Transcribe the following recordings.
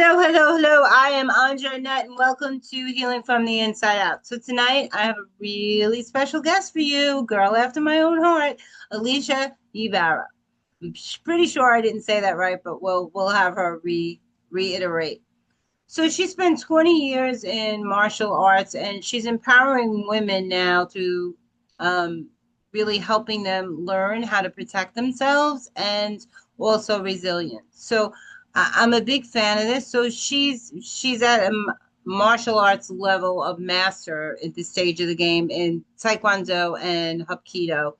Hello. I am Andra Annette, and welcome to Healing from the Inside Out. So tonight I have a really special guest for you, girl after my own heart, Elicia Ybarra. I'm pretty sure I didn't say that right, but we'll have her reiterate. So she spent 20 years in martial arts, and she's empowering women now to um, really helping them learn how to protect themselves and also resilience. So I'm a big fan of this. So she's at a martial arts level of master at this stage of the game in Taekwondo and Hapkido,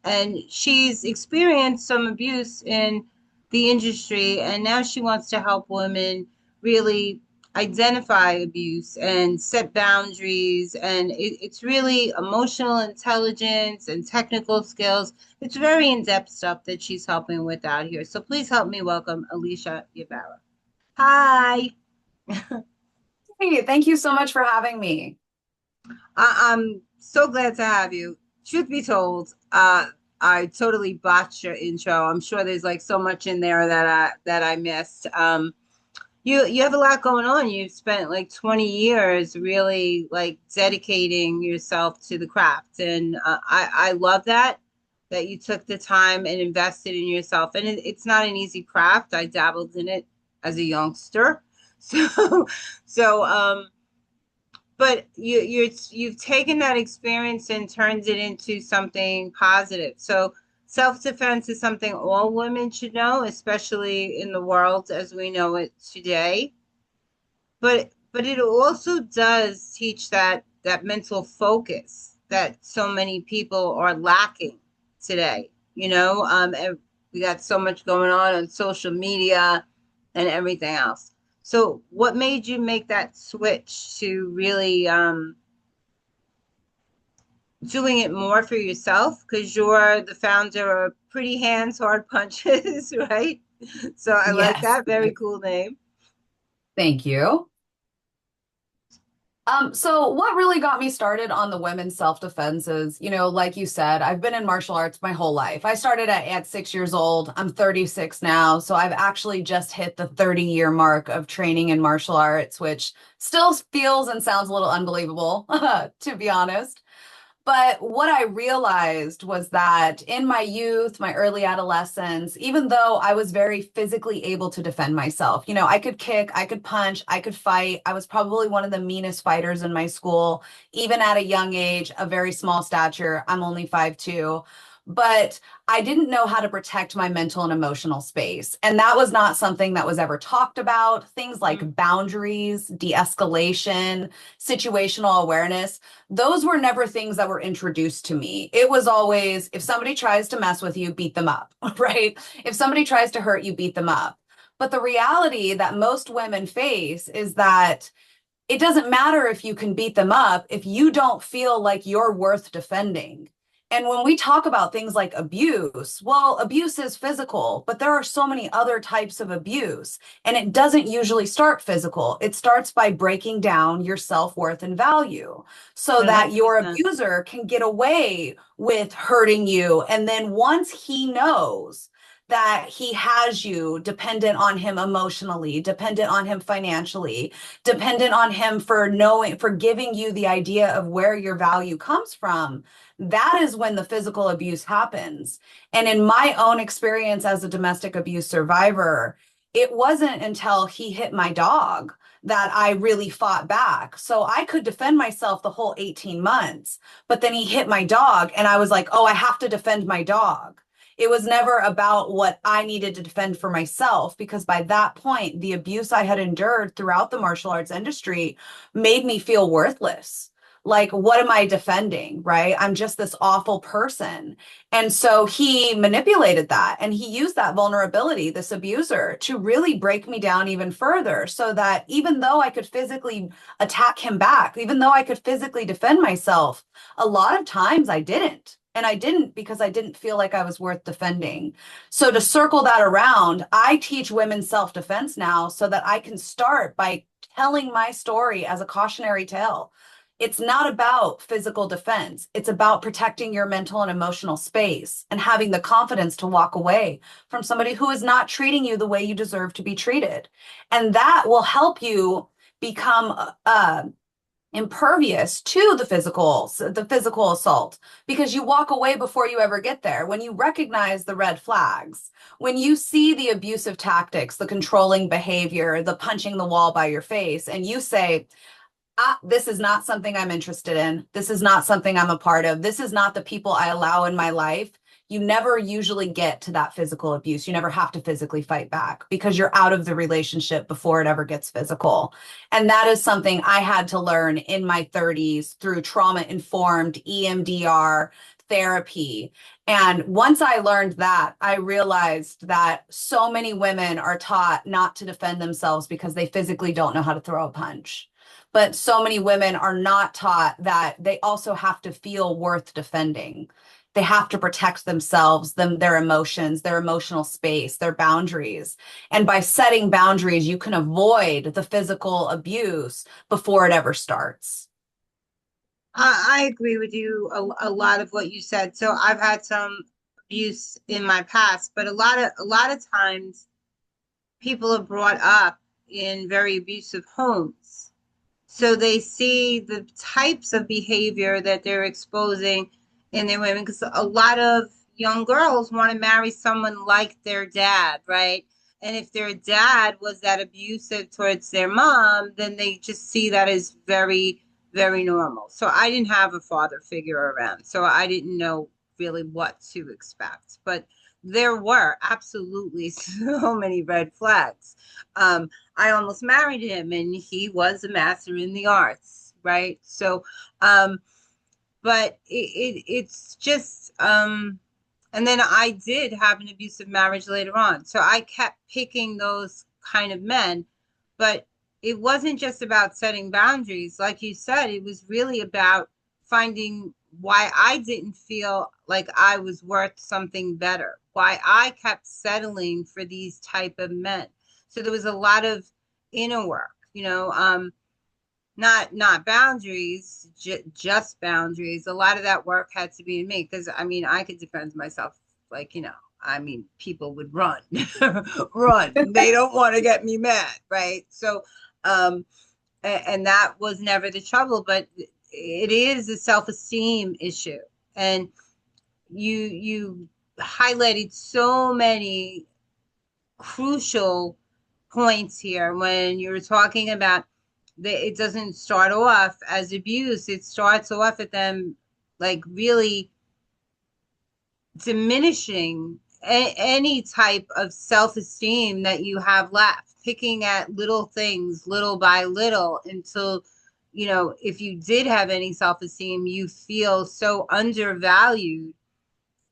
and she's experienced some abuse in the industry, and now she wants to help women really identify abuse and set boundaries. And it's really emotional intelligence and technical skills. It's very in-depth stuff that she's helping with out here. So please help me welcome Elicia Ybarra. Hi. Hey, thank you so much for having me. I'm so glad to have you. Truth be told, I totally botched your intro. I'm sure there's like so much in there that I missed. You have a lot going on. You've spent like 20 years really like dedicating yourself to the craft, and I love that you took the time and invested in yourself. And it's not an easy craft. I dabbled in it as a youngster, so so. But you've taken that experience and turned it into something positive. So self-defense is something all women should know, especially in the world as we know it today. But it also does teach that mental focus that so many people are lacking today. And we got so much going on social media and everything else. So what made you make that switch to really doing it more for yourself? Because you're the founder of Pretty Hands, Hard Punches, right? So I like Yes, that. Very cool name. thank you. So what really got me started on the women's self-defense is, like you said, I've been in martial arts my whole life. I started at 6 years old. I'm 36 now, so I've actually just hit the 30-year mark of training in martial arts, which still feels and sounds a little unbelievable, to be honest. But what I realized was that in my youth, my early adolescence, even though I was very physically able to defend myself, I could kick, I could punch, I could fight. I was probably one of the meanest fighters in my school, even at a young age, a very small stature. I'm only 5'2". But I didn't know how to protect my mental and emotional space. And that was not something that was ever talked about. Things Mm. like boundaries, de-escalation, situational awareness, those were never things that were introduced to me. It was always, if somebody tries to mess with you, beat them up, right? If somebody tries to hurt you, beat them up. But the reality that most women face is that it doesn't matter if you can beat them up if you don't feel like you're worth defending. And when we talk about things like abuse, well, abuse is physical, but there are so many other types of abuse. And it doesn't usually start physical. It starts by breaking down your self-worth and value so that your 100%. abuser can get away with hurting you. And then once he knows that he has you dependent on him emotionally, dependent on him financially, dependent on him for giving you the idea of where your value comes from, that is when the physical abuse happens. And in my own experience as a domestic abuse survivor, it wasn't until he hit my dog that I really fought back. So I could defend myself the whole 18 months, but then he hit my dog and I was like, oh, I have to defend my dog. It was never about what I needed to defend for myself, because by that point, the abuse I had endured throughout the martial arts industry made me feel worthless. Like, what am I defending, right? I'm just this awful person. And so he manipulated that and he used that vulnerability, this abuser, to really break me down even further so that even though I could physically attack him back, even though I could physically defend myself, a lot of times I didn't. And I didn't because I didn't feel like I was worth defending. So to circle that around, I teach women self-defense now so that I can start by telling my story as a cautionary tale. It's not about physical defense. It's about protecting your mental and emotional space and having the confidence to walk away from somebody who is not treating you the way you deserve to be treated. And that will help you become impervious to the physical assault, because you walk away before you ever get there. When you recognize the red flags, when you see the abusive tactics, the controlling behavior, the punching the wall by your face, and you say, this is not something I'm interested in. This is not something I'm a part of. This is not the people I allow in my life. You never usually get to that physical abuse. You never have to physically fight back because you're out of the relationship before it ever gets physical. And that is something I had to learn in my 30s through trauma-informed EMDR therapy. And once I learned that, I realized that so many women are taught not to defend themselves because they physically don't know how to throw a punch. But so many women are not taught that they also have to feel worth defending. They have to protect themselves, their emotions, their emotional space, their boundaries. And by setting boundaries, you can avoid the physical abuse before it ever starts. I agree with you a lot of what you said. So I've had some abuse in my past, but a lot of times people are brought up in very abusive homes. So they see the types of behavior that they're exposing in their women, because a lot of young girls want to marry someone like their dad, right? And if their dad was that abusive towards their mom, then they just see that as very, very normal. So I didn't have a father figure around, so I didn't know really what to expect. But there were absolutely so many red flags. I almost married him, and he was a master in the arts, right? So, but it's just, and then I did have an abusive marriage later on. So I kept picking those kind of men, but it wasn't just about setting boundaries. Like you said, it was really about finding why I didn't feel like I was worth something better, why I kept settling for these type of men. So there was a lot of inner work, not boundaries, just boundaries. A lot of that work had to be in me, because I mean, I could defend myself, like, I mean, people would run, run. They don't want to get me mad, right? So, and that was never the trouble, but it is a self-esteem issue. And you highlighted so many crucial points here when you're talking about that. It doesn't start off as abuse. It starts off at them like really diminishing any type of self-esteem that you have left, picking at little things little by little until, if you did have any self-esteem, you feel so undervalued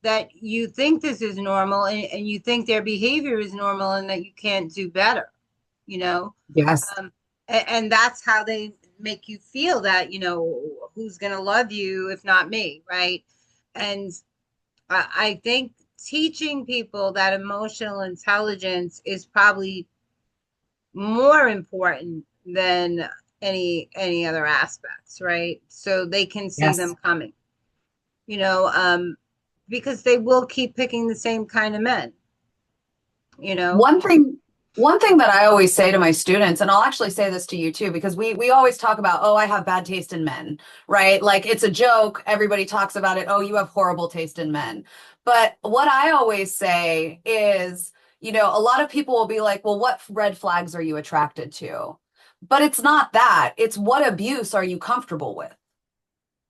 that you think this is normal, and you think their behavior is normal, and that you can't do better, you know? Yes. And that's how they make you feel that, who's going to love you if not me, right? And I think teaching people that emotional intelligence is probably more important than any other aspects, right? So they can see Yes. them coming, you know, um, because they will keep picking the same kind of men, you know. One thing, one thing that I always say to my students, and I'll actually say this to you too, because we always talk about, oh, I have bad taste in men, right? Like it's a joke. Everybody talks about it. Oh, you have horrible taste in men. But what I always say is, a lot of people will be like, well, what red flags are you attracted to? But it's not that. It's what abuse are you comfortable with?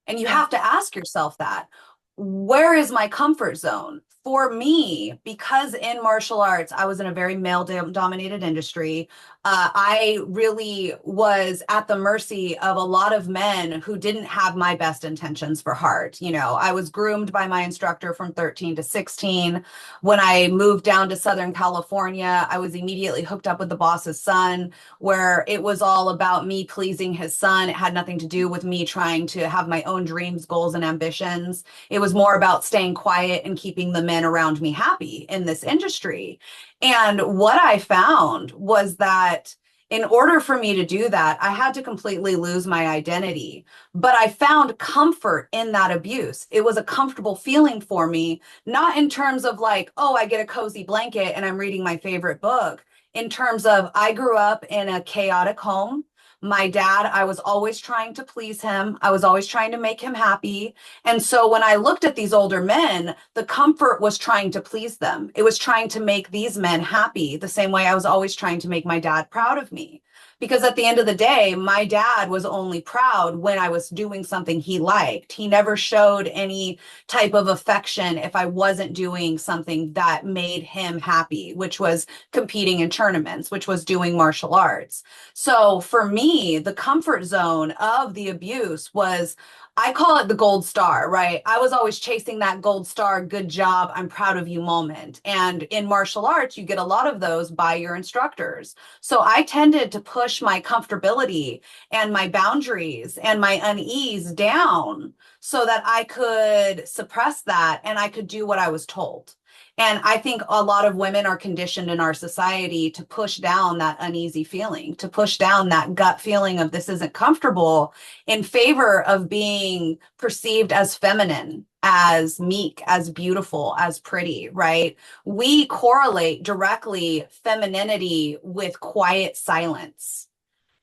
And you Yeah. have to ask yourself that. Where is my comfort zone? For me, because in martial arts, I was in a very male dominated industry. I really was at the mercy of a lot of men who didn't have my best intentions for heart. I was groomed by my instructor from 13 to 16. When I moved down to Southern California, I was immediately hooked up with the boss's son, where it was all about me pleasing his son. It had nothing to do with me trying to have my own dreams, goals, and ambitions. It was more about staying quiet and keeping the men around me happy in this industry. And what I found was that In order for me to do that, I had to completely lose my identity. But I found comfort in that abuse. It was a comfortable feeling for me, not in terms of like, oh, I get a cozy blanket and I'm reading my favorite book. In terms of, I grew up in a chaotic home. My dad, I was always trying to please him. I was always trying to make him happy. And so when I looked at these older men, the comfort was trying to please them. It was trying to make these men happy the same way I was always trying to make my dad proud of me. Because at the end of the day, my dad was only proud when I was doing something he liked. He never showed any type of affection if I wasn't doing something that made him happy, which was competing in tournaments, which was doing martial arts. So for me, the comfort zone of the abuse was, I call it the gold star, right? I was always chasing that gold star, good job, I'm proud of you moment. And in martial arts, you get a lot of those by your instructors. So I tended to push my comfortability and my boundaries and my unease down so that I could suppress that and I could do what I was told. And I think a lot of women are conditioned in our society to push down that uneasy feeling, to push down that gut feeling of this isn't comfortable in favor of being perceived as feminine, as meek, as beautiful, as pretty, right? We correlate directly femininity with quiet silence.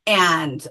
And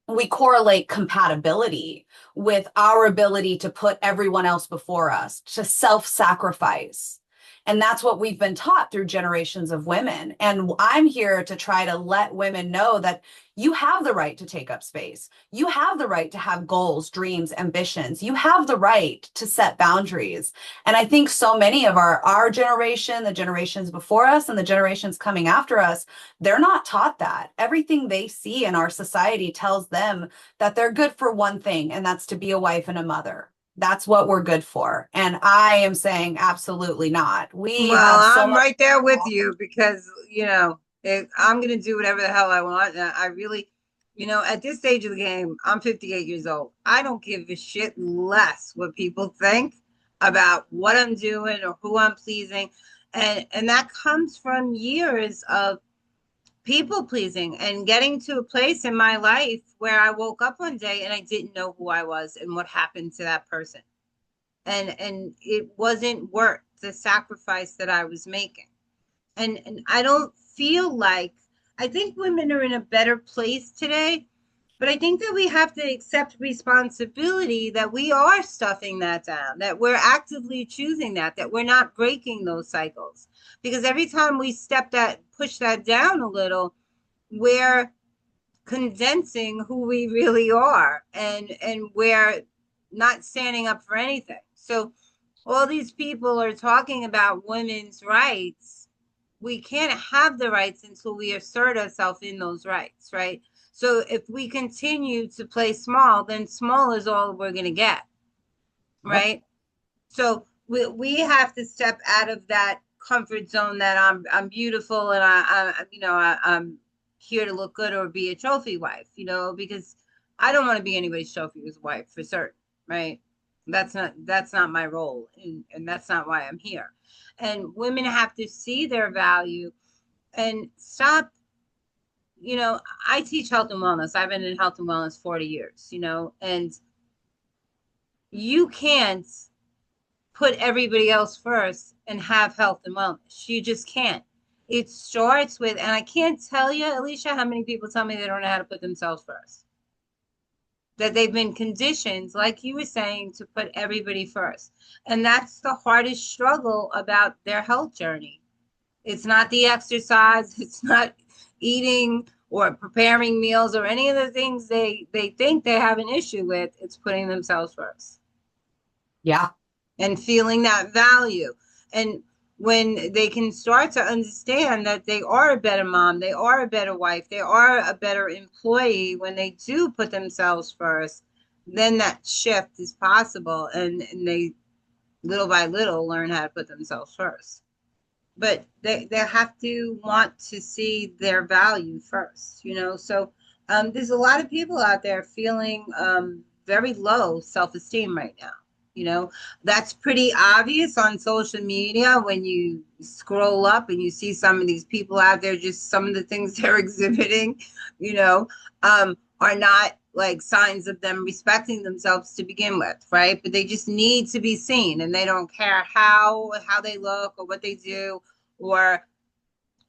we correlate compatibility with our ability to put everyone else before us, to self-sacrifice. And that's what we've been taught through generations of women. And I'm here to try to let women know that you have the right to take up space. You have the right to have goals, dreams, ambitions. You have the right to set boundaries. And I think so many of our generation, the generations before us, and the generations coming after us, they're not taught that. Everything they see in our society tells them that they're good for one thing, and that's to be a wife and a mother. That's what we're good for. And I am saying absolutely not. We Well, have so I'm much. right there with you because, I'm going to do whatever the hell I want. And I really, at this stage of the game, I'm 58 years old. I don't give a shit less what people think about what I'm doing or who I'm pleasing. And that comes from years of people pleasing and getting to a place in my life where I woke up one day and I didn't know who I was and what happened to that person. And it wasn't worth the sacrifice that I was making. And I don't feel like, I think women are in a better place today, but I think that we have to accept responsibility that we are stuffing that down, that we're actively choosing that we're not breaking those cycles. Because every time we push that down a little, we're condensing who we really are, and we're not standing up for anything. So all these people are talking about women's rights. We can't have the rights until we assert ourselves in those rights, right? So if we continue to play small, then small is all we're going to get, Yep. right? So we have to step out of that comfort zone that I'm beautiful and I'm here to look good or be a trophy wife, because I don't want to be anybody's trophy wife for certain, right? That's not my role, and that's not why I'm here. And women have to see their value and stop. I teach health and wellness. I've been in health and wellness 40 years, and you can't put everybody else first and have health and wellness. You just can't. It starts with, and I can't tell you, Elicia, how many people tell me they don't know how to put themselves first. That they've been conditioned, like you were saying, to put everybody first. And that's the hardest struggle about their health journey. It's not the exercise, it's not eating or preparing meals or any of the things they think they have an issue with. It's putting themselves first Yeah. and feeling that value. And when they can start to understand that they are a better mom, they are a better wife, they are a better employee when they do put themselves first, then that shift is possible. And they little by little learn how to put themselves first. But they have to want to see their value first, So there's a lot of people out there feeling very low self-esteem right now. You know, that's pretty obvious on social media when you scroll up and you see some of these people out there, just some of the things they're exhibiting, you know, are not like signs of them respecting themselves to begin with, right? But they just need to be seen and they don't care how they look or what they do, or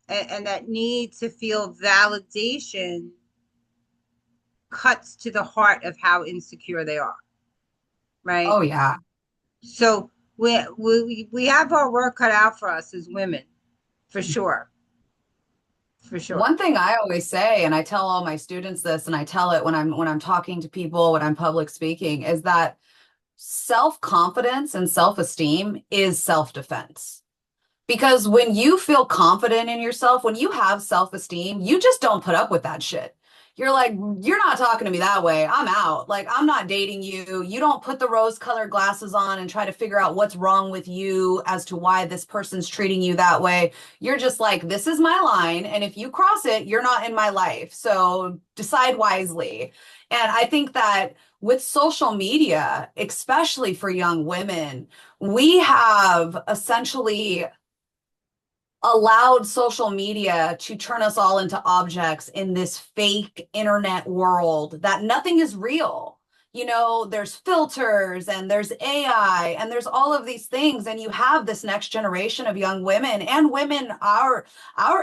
and that need to feel validation cuts to the heart of how insecure they are, right? Oh yeah. So we have our work cut out for us as women, for sure, for sure. One thing I always say, and I tell all my students this, and I tell it when I'm talking to people, when I'm public speaking, is that self-confidence and self-esteem is self-defense. Because when you feel confident in yourself, when you have self-esteem, you just don't put up with that shit. You're like, you're not talking to me that way. I'm out. Like, I'm not dating you. You don't put the rose-colored glasses on and try to figure out what's wrong with you as to why this person's treating you that way. You're just like, this is my line. And if you cross it, you're not in my life. So decide wisely. And I think that with social media, especially for young women, we have essentially allowed social media to turn us all into objects in this fake internet world that nothing is real. You know, there's filters and there's AI and there's all of these things. And you have this next generation of young women and women our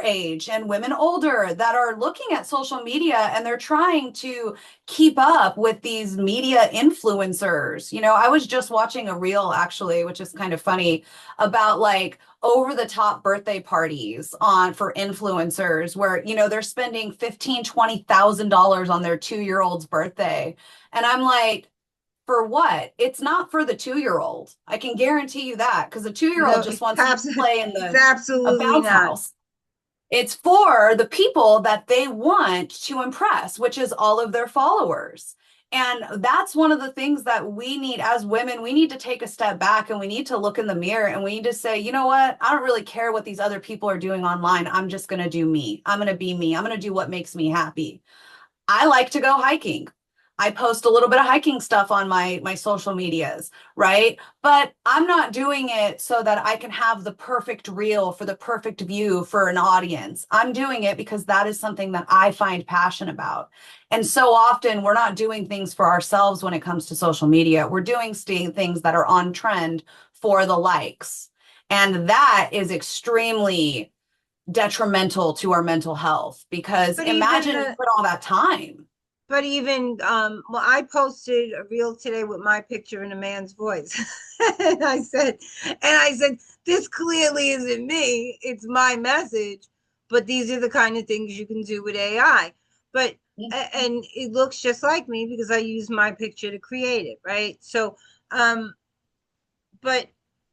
age and women older that are looking at social media and they're trying to keep up with these media influencers. You know, I was just watching a reel actually, which is kind of funny, about like over the top birthday parties on for influencers where they're spending 15, $20,000 on their 2-year-old's birthday. And I'm like, for what? It's not for the 2-year-old. I can guarantee you that, because the 2-year-old No, just wants to play in it's a absolutely bounce not. house. It's for the people that they want to impress, which is all of their followers. And that's one of the things that we need as women. We need to take a step back and we need to look in the mirror and we need to say, you know what? I don't really care what these other people are doing online. I'm just going to do me. I'm going to be me. I'm going to do what makes me happy. I like to go hiking. I post a little bit of hiking stuff on my social medias, right? But I'm not doing it so that I can have the perfect reel for the perfect view for an audience. I'm doing it because that is something that I find passion about. And so often we're not doing things for ourselves when it comes to social media. We're doing things that are on trend for the likes. And that is extremely detrimental to our mental health because But even imagine you the put all that time. But even well, I posted a reel today with my picture in a man's voice. and I said, this clearly isn't me. It's my message. But these are the kind of things you can do with AI. But and it looks just like me because I use my picture to create it, right? So but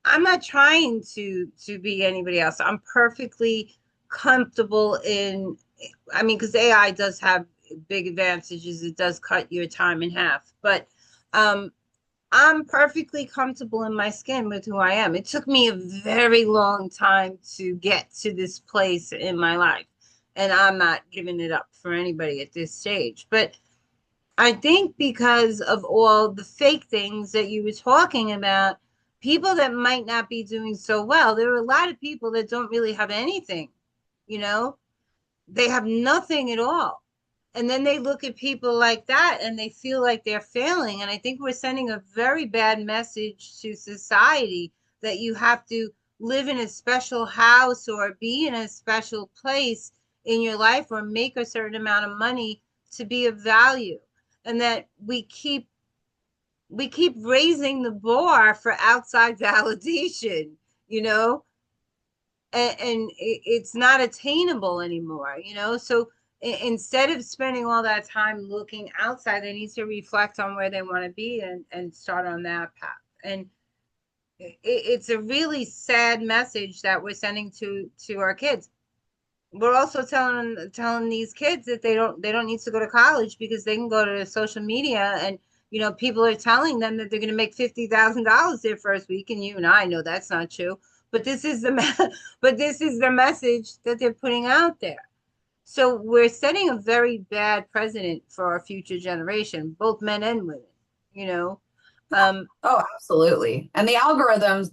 I'm not trying to be anybody else. I'm perfectly comfortable in I mean, because AI does have big advantages. It does cut your time in half. But um I'm perfectly comfortable in my skin with who I am. It took me a very long time to get to this place in my life. And I'm not giving it up for anybody at this stage. But I think because of all the fake things that you were talking about, people that might not be doing so well, there are a lot of people that don't really have anything, you know, they have nothing at all. And then they look at people like that and they feel like they're failing. And I think we're sending a very bad message to society that you have to live in a special house or be in a special place in your life or make a certain amount of money to be of value. And that we keep raising the bar for outside validation, you know, and it's not attainable anymore, you know. So instead of spending all that time looking outside, they need to reflect on where they want to be and start on that path. And it's a really sad message that we're sending to our kids. We're also telling these kids that they don't need to go to college because they can go to social media and people are telling them that they're going to make $50,000 their first week, and you and I know that's not true. But this is the message that they're putting out there. So we're setting a very bad precedent for our future generation, both men and women. You know, Oh, absolutely. And the algorithms,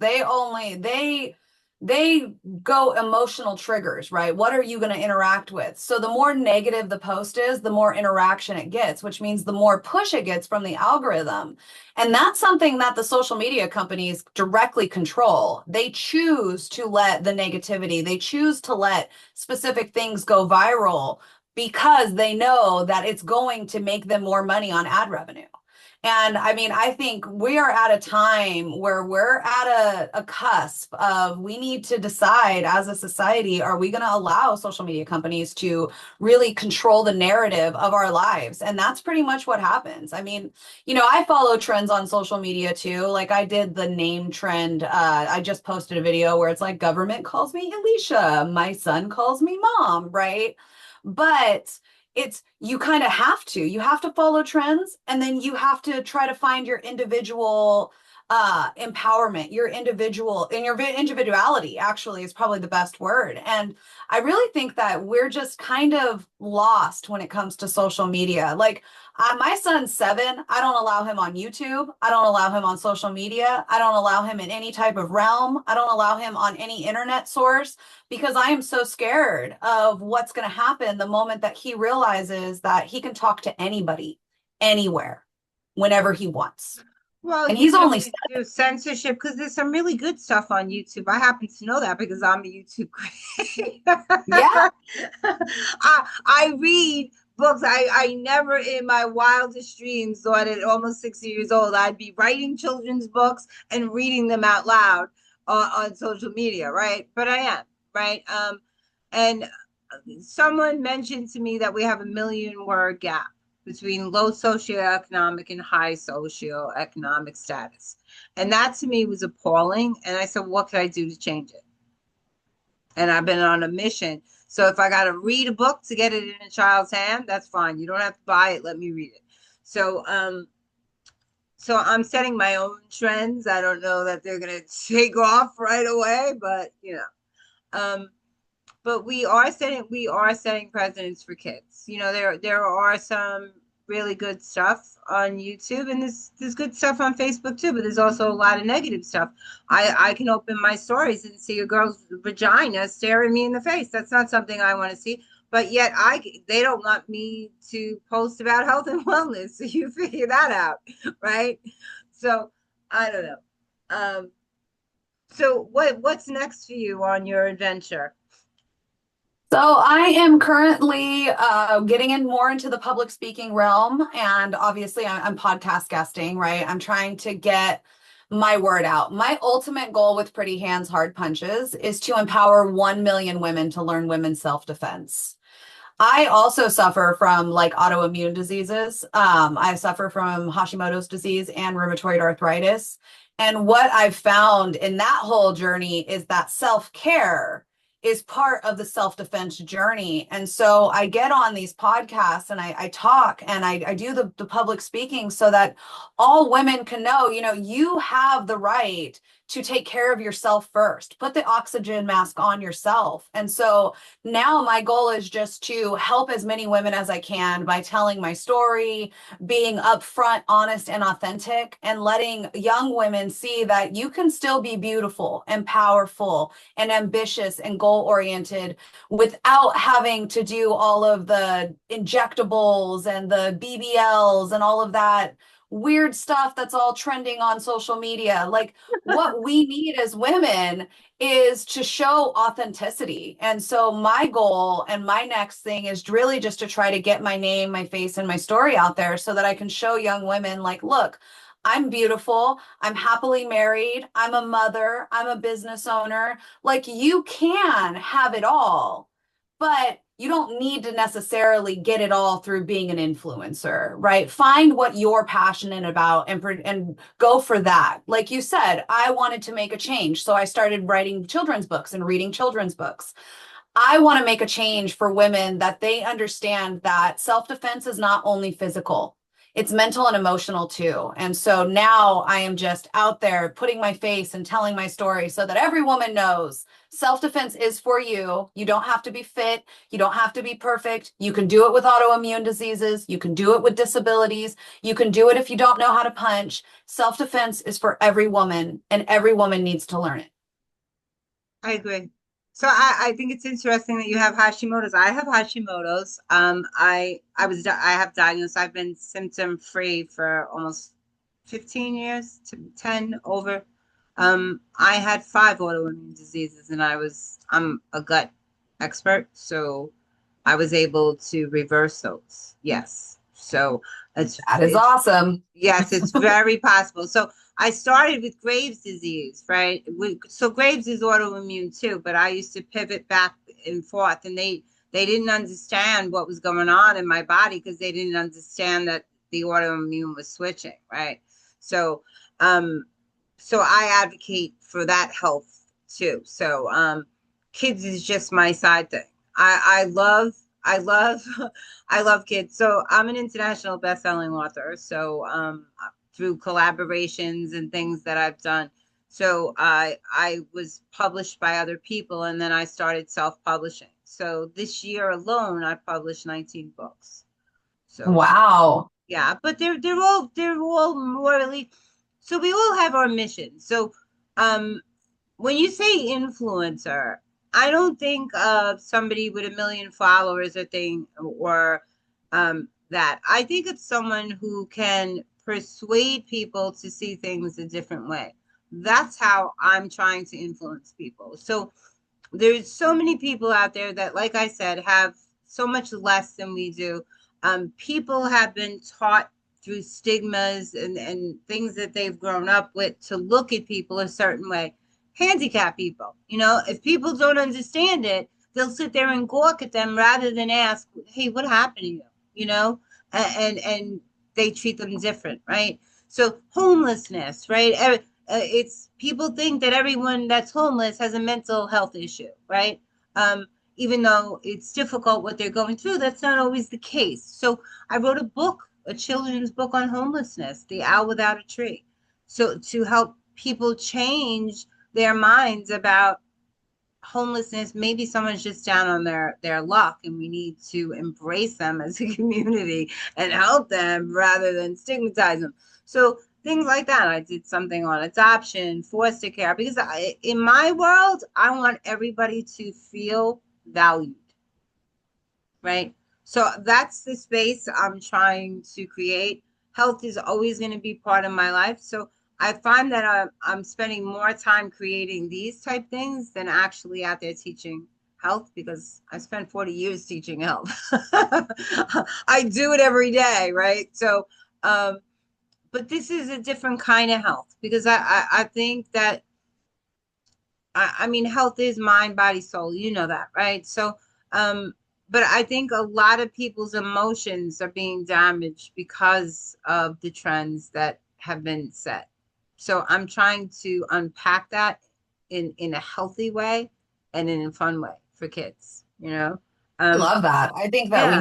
they go emotional triggers, right? What are you going to interact with? So the more negative the post is, the more interaction it gets, which means the more push it gets from the algorithm. And that's something that the social media companies directly control. They choose to let the negativity, they choose to let specific things go viral because they know that it's going to make them more money on ad revenue. And I mean, I think we are at a time where we're at a cusp of we need to decide as a society, are we going to allow social media companies to really control the narrative of our lives? And that's pretty much what happens. I mean, I follow trends on social media too. Like I did the name trend. I just posted a video where it's like, government calls me Elicia, my son calls me mom, right? But it's you kind of have to follow trends, and then you have to try to find your individual empowerment, your individuality actually is probably the best word. And I really think that we're just kind of lost when it comes to social media. Like my son's 7. I don't allow him on YouTube. I don't allow him on social media. I don't allow him in any type of realm. I don't allow him on any internet source because I am so scared of what's going to happen the moment that he realizes that he can talk to anybody, anywhere, whenever he wants. Well, And you he's could only, always do censorship because there's some really good stuff on YouTube. I happen to know that because I'm a YouTube critic. yeah, I read books. I never in my wildest dreams thought at almost 60 years old I'd be writing children's books and reading them out loud on social media, right? But I am, right? And someone mentioned to me that we have a million word gap between low socioeconomic and high socioeconomic status. And that to me was appalling. And I said, what could I do to change it? And I've been on a mission. So if I got to read a book to get it in a child's hand, that's fine. You don't have to buy it. Let me read it. So, so I'm setting my own trends. I don't know that they're going to take off right away, but but we are setting precedents for kids. There are some really good stuff on YouTube, and there's good stuff on Facebook too, but there's also a lot of negative stuff. I can open my stories and see a girl's vagina staring me in the face. That's not something I want to see. But yet they don't want me to post about health and wellness. So you figure that out, right? So I don't know. So what's next for you on your adventure? so I am currently getting in more into the public speaking realm, and obviously I'm podcast guesting, right? I'm trying to get my word out. My ultimate goal with Pretty Hands, Hard Punches is to empower 1 million women to learn women's self-defense. I also suffer from like autoimmune diseases. I suffer from Hashimoto's disease and rheumatoid arthritis. And what I've found in that whole journey is that self-care is part of the self-defense journey. And so I get on these podcasts and I talk and I do the public speaking so that all women can know, you have the right to take care of yourself first. Put the oxygen mask on yourself. And so now my goal is just to help as many women as I can by telling my story, being upfront, honest, and authentic, and letting young women see that you can still be beautiful and powerful and ambitious and goal oriented without having to do all of the injectables and the BBLs and all of that weird stuff that's all trending on social media. Like what we need as women is to show authenticity. And so my goal and my next thing is really just to try to get my name, my face, and my story out there so that I can show young women like, look, I'm beautiful. I'm happily married. I'm a mother. I'm a business owner. Like you can have it all, but you don't need to necessarily get it all through being an influencer, right? Find what you're passionate about and go for that. Like you said, I wanted to make a change, so I started writing children's books and reading children's books. I want to make a change for women that they understand that self-defense is not only physical, it's mental and emotional too. And so now I am just out there putting my face and telling my story so that every woman knows Self-defense is for you. You don't have to be fit. You don't have to be perfect. You can do it with autoimmune diseases. You can do it with disabilities. You can do it if you don't know how to punch. Self-defense is for every woman, and every woman needs to learn it. I agree. So I think it's interesting that you have Hashimoto's. I have Hashimoto's. I have diagnosed. I've been symptom free for almost 15 years to 10 over. I had 5 autoimmune diseases, and I'm a gut expert, so I was able to reverse those. Yes. So That is it's awesome. yes, it's very possible. So I started with Graves' disease, right? So Graves is autoimmune too, but I used to pivot back and forth, and they didn't understand what was going on in my body because they didn't understand that the autoimmune was switching, right? So, um, so I advocate for that health too. So, kids is just my side thing. I love I love kids. So I'm an international best-selling author. So through collaborations and things that I've done. So I was published by other people, and then I started self-publishing. So this year alone, I published 19 books. So Wow. yeah, but they're all morally. So we all have our mission. So um when you say influencer, I don't think of somebody with 1 million followers or thing or that. I think it's someone who can persuade people to see things a different way. That's how I'm trying to influence people. So there's so many people out there that, like I said, have so much less than we do. People have been taught through stigmas and things that they've grown up with to look at people a certain way. Handicap people, if people don't understand it, they'll sit there and gawk at them rather than ask, "Hey, what happened to you?" You know, and they treat them different, right? So homelessness, right? It's people think that everyone that's homeless has a mental health issue, right? Even though it's difficult what they're going through, that's not always the case. So I wrote a book, a children's book on homelessness, The Owl Without a Tree. So to help people change their minds about homelessness, maybe someone's just down on their luck, and we need to embrace them as a community and help them rather than stigmatize them. So things like that. I did something on adoption, foster care, because in my world, I want everybody to feel valued, right? So that's the space I'm trying to create. Health is always going to be part of my life. So I find that I'm spending more time creating these type things than actually out there teaching health, because I spent 40 years teaching health. I do it every day, right? So, but this is a different kind of health, because I think that, I mean, health is mind, body, soul. You know that, right? So, but I think a lot of people's emotions are being damaged because of the trends that have been set. So I'm trying to unpack that in a healthy way and in a fun way for kids, you know? I Um, love that. I think that yeah,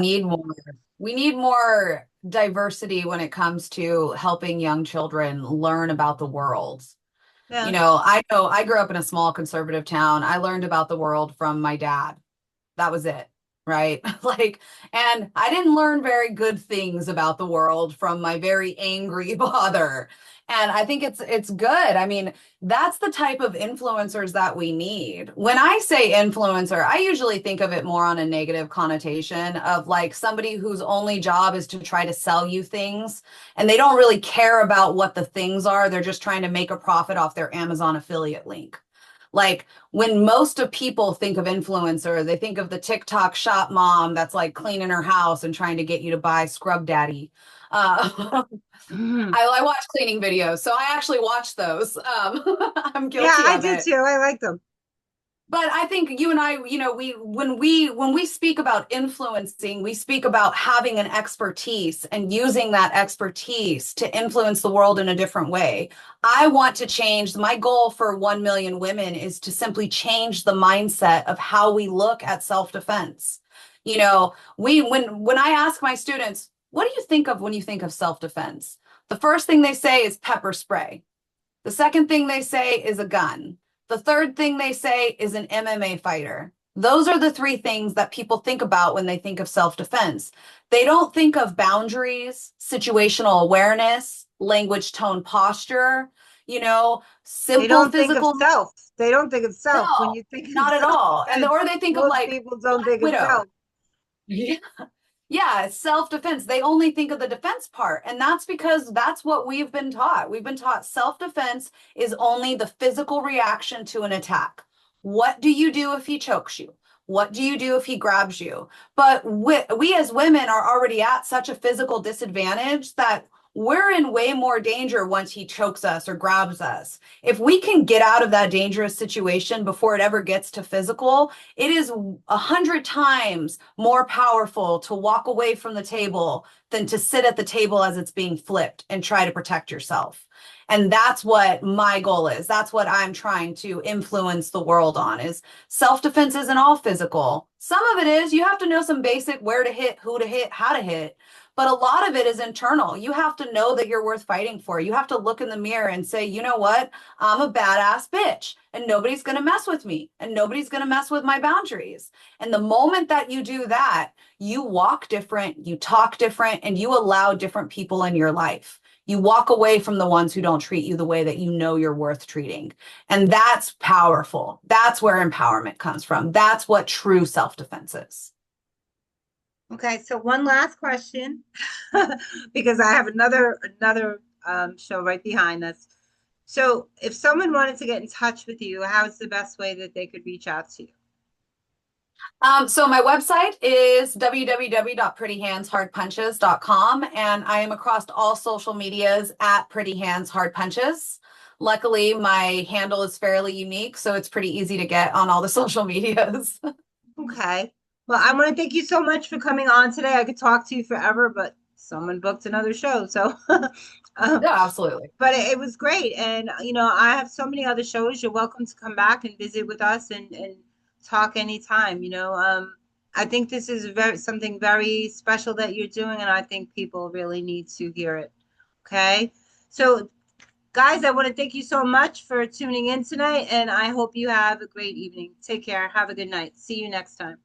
we need more diversity when it comes to helping young children learn about the world. yeah. Know I grew up in a small conservative town. I learned about the world from my dad. That was it, right? Like, and I didn't learn very good things about the world from my very angry father. And I think it's good. I mean, that's the type of influencers that we need. When I say influencer, I usually think of it more on a negative connotation of like somebody whose only job is to try to sell you things, and they don't really care about what the things are. They're just trying to make a profit off their Amazon affiliate link. Like when most of people think of influencer, they think of the TikTok shop mom that's like cleaning her house and trying to get you to buy Scrub Daddy. Uh, Mhm. I watch cleaning videos, so I actually watch those. I'm Yeah, guilty I of do it. too. I like them. But I think you and I, we when we speak about influencing, we speak about having an expertise and using that expertise to influence the world in a different way. I want to change, my goal for 1 million women is to simply change the mindset of how we look at self-defense. We when I ask my students, what do you think of when you think of self-defense? The first thing they say is pepper spray. The second thing they say is a gun. The third thing they say is an MMA fighter. Those are the three things that people think about when they think of self-defense. They don't think of boundaries, situational awareness, language, tone, posture, They simple don't think of physical. self. They don't think of self. When No, you think of not at all. And self-defense, or they think of most like people don't Black think of Widow. self. Yeah. Yeah, it's self-defense. They only think of the defense part. And that's because that's what we've been taught. We've been taught self-defense is only the physical reaction to an attack. What do you do if he chokes you? What do you do if he grabs you? But we as women are already at such a physical disadvantage that we're in way more danger once he chokes us or grabs us. If we can get out of that dangerous situation before it ever gets to physical, it is 100 times more powerful to walk away from the table than to sit at the table as it's being flipped and try to protect yourself. And that's what my goal is. That's what I'm trying to influence the world on is self-defense isn't all physical. Some of it is you have to know some basic where to hit, who to hit, how to hit. But a lot of it is internal. You have to know that you're worth fighting for. You have to look in the mirror and say, you know what? I'm a badass bitch and nobody's going to mess with me and nobody's going to mess with my boundaries. And the moment that you do that, you walk different, you talk different, and you allow different people in your life. You walk away from the ones who don't treat you the way that you know you're worth treating. And that's powerful. That's where empowerment comes from. That's what true self-defense is. Okay, so one last question, because I have another show right behind us. So if someone wanted to get in touch with you, how's the best way that they could reach out to you? So my website is www.prettyhandshardpunches.com, and I am across all social medias at Pretty Hands Hard Punches. Luckily, my handle is fairly unique, so it's pretty easy to get on all the social medias. Okay. Well, I want to thank you so much for coming on today. I could talk to you forever, but someone booked another show. So, um, Yeah, absolutely. but it was great. And, I have so many other shows. You're welcome to come back and visit with us and talk anytime. I think this is something very special that you're doing, and I think people really need to hear it. Okay. So, guys, I want to thank you so much for tuning in tonight, and I hope you have a great evening. Take care. Have a good night. See you next time.